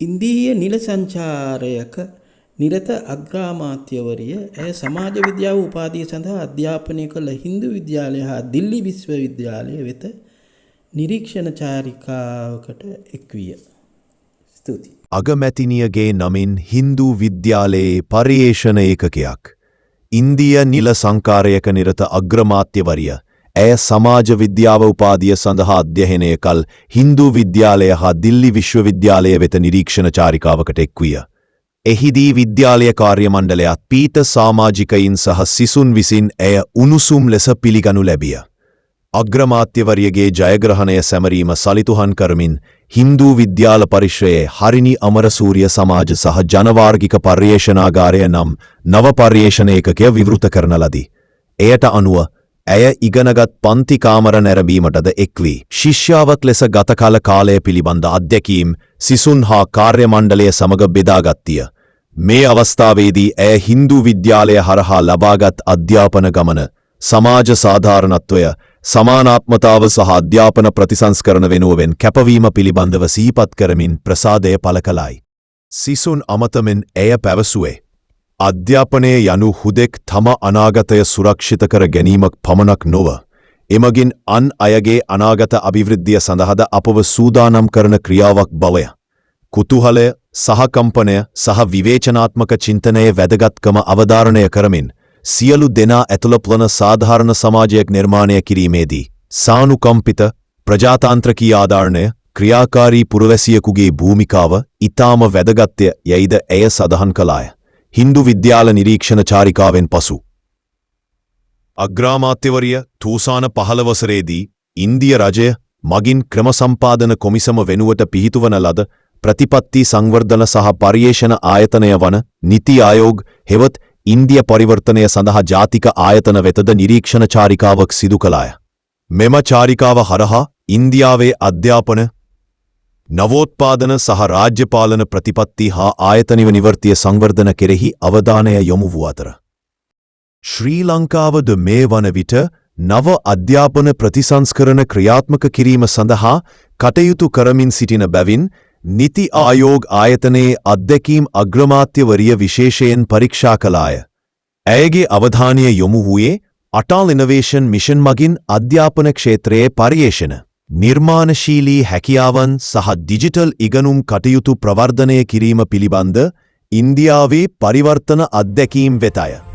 ඉන්දීය නිල සංචාරයක නිරත අග්‍රාමාත්‍යවරිය ඇය සමාජ විද්‍යාව උපාධිය සඳහා අධ්‍යාපනය කළ හින්දු විද්‍යාලය හා දිල්ලි විශ්වවිද්‍යාලය වෙත නිරීක්ෂණ චාරිකාවකට එක්විය. ස්තුතියි. අගමැතිනියගේ නමින් හින්දු විද්‍යාලයේ පර්යේෂණ ඒකකයක්. ඉන්දීය නිල සංකාරයක නිරත අග්‍රමාත්‍යවරිය ඇය සමාජ විද්‍යාව උපාධිය සඳහා අධ්‍යයනය කළ හින්දු විද්‍යාලය හා දිල්ලි විශ්වවිද්‍යාලය වෙත නිරීක්ෂණ චාරිකාවකට එක්විය. එහිදී විද්‍යාලය කාර්ය මණ්ඩලයත් පීත සමාජිකයින් සහ සිසුන් විසින් ඇය උණුසුම් ලෙස පිළිගනු ලැබිය. අග්‍රමාත්‍යවරියගේ ජයග්‍රහණය සැමරීම සලිතුහන් කරමින් හින්දු විද්‍යාල පරිශ්‍රයේ හරිනි අමරසූරිය සමාජ සහ ජනවාර්ගික පර්යේෂණාගාරය නම් නව පර්යේෂණ ඒකකය විවෘත කරන ලදී. එයට අනුව ඇය ඉගෙනගත් පන්ති කාමර නැරඹීමටද එක්වී ශිෂ්‍යාවක් ලෙස ගත කළ කාලය පිළිබඳ අත්දැකීම් සිසුන් හා කාර්ය මණ්ඩලය සමග බෙදාගත්තිය. මේ අවස්ථාවේදී ඇය හින්දු විද්‍යාලය හරහා ලබාගත් අධ්‍යාපන ගමන, සමාජ සාධාරණත්වය, සමානාත්මතාව සහ අධ්‍යාපන ප්‍රතිසංස්කරණ වෙනුවෙන් කැපවීම පිළිබඳව සිහිපත් කරමින් ප්‍රසාදය පළ කළයි. සිසුන් අමතමින් ඇය පැවසුවේ අධ්‍යාපනය යනු හුදෙක් තම අනාගතය සුරක්ෂිත කර ගැනීමක් පමණක් නොව, එමගින් අන් අයගේ අනාගත අභිවෘද්ධිය සඳහාද අපව සූදානම් කරන ක්‍රියාවක් බවය. කුතුහලය, සහකම්පනය සහ විවේචනාත්මක චින්තනයේ වැදගත්කම අවධාරණය කරමින් සියලු දෙනා ඇතුළත් සාධාරණ සමාජයක් නිර්මාණය කිරීමේදී සානුකම්පිත ප්‍රජාතාන්ත්‍රකීය ආධාරණය ක්‍රියාකාරී පුරවැසියෙකුගේ භූමිකාව ඊටාම වැදගත්ය යයිද ඇය සඳහන් කළාය. හින්දු විද්‍යාල නිරීක්ෂණ චාරිකාවෙන් පසු අග්‍රාමාත්‍යවරිය තූසාන 15 වසරේදී ඉන්දිය රජය මගින් ක්‍රම සම්පාදන කොමිසම වෙනුවට පිහිටුවන ලද ප්‍රතිපත්ති සංවර්ධන සහ පර්යේෂණ ආයතනය වන නිති ආයෝග හෙවත් ඉන්දිය පරිවර්තනය සඳහා ජාතික ආයතන වෙතද නිරීක්ෂණ චාරිකාවක් සිදු කළාය. මෙම චාරිකාව හරහා ඉන්දියාවේ අධ්‍යාපන, නවෝත්පාදන සහ රාජ්‍යපාලන ප්‍රතිපත්ති හා ආයතනිව නිවර්තිය සංවර්ධන කෙරෙහි අවධානය යොමු වූ අතර ශ්‍රී ලංකාවද මේ වන විට නව අධ්‍යාපන ප්‍රතිසංස්කරණ ක්‍රියාත්මක කිරීම සඳහා කටයුතු කරමින් සිටින බැවින් නිති ආයෝග ආයතනයේ අධ්‍යක්ීම් අග්‍රමාත්‍යවරිය විශේෂයෙන් පරීක්ෂා කළාය. ඇයගේ අවධානය යොමු වූයේ අටල් ඉනොවේෂන් මිෂන් මගින් අධ්‍යාපන ක්ෂේත්‍රයේ පර්යේෂණ, නිර්මාණශීලී හැකියාවන් සහ ඩිජිටල් ඉගනුම් කටයුතු ප්‍රවර්ධනය කිරීම පිළිබඳ ඉන්දියාවේ පරිවර්තන අත්දැකීම් වෙතය.